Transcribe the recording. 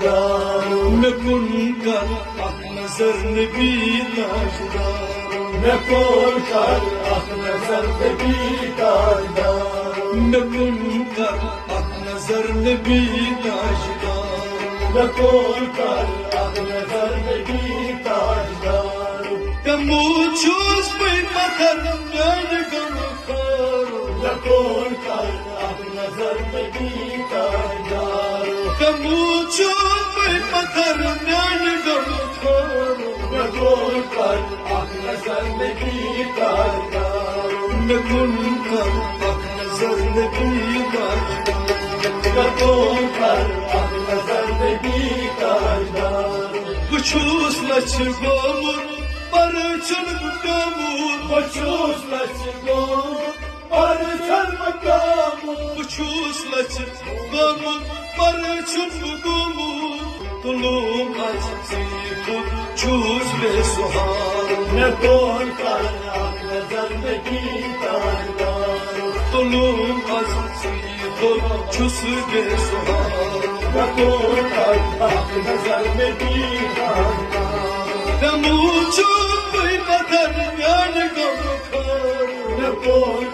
मैं कुन कर अख नजर नबी ताजदार मैं कौन कर अख नजर नबी ताजदार मैं कुन कर अख नजर नबी ताजदार मैं कौन कर अख नजर नबी ताजदार कमू चूस पे पत्थर जान गम करो मैं कौन कर अख नजर नबी ताजदार कमू चूस पे पत्थर जान गम करो मैं कौन कर अख नजर नबी ताजदार मैं कुन कर अख नजर नबी ताजदार मैं कौन कर अख नजर नबी ताजदार बचूस लच गोमुर पर चल गोमुर बचूस लच गो और शर्म कामू बचूस लच गोमुर पर चल गोमुर तुलो आज सीखो चूस बेसुहार मैं कौन कर अख नजर नबी ताजदार तुलो आज सीखो चूस बेसुहार मैं कौन कर अख नजर नबी ताजदार कमू चूस पे पत्थर जान गम करो मैं कौन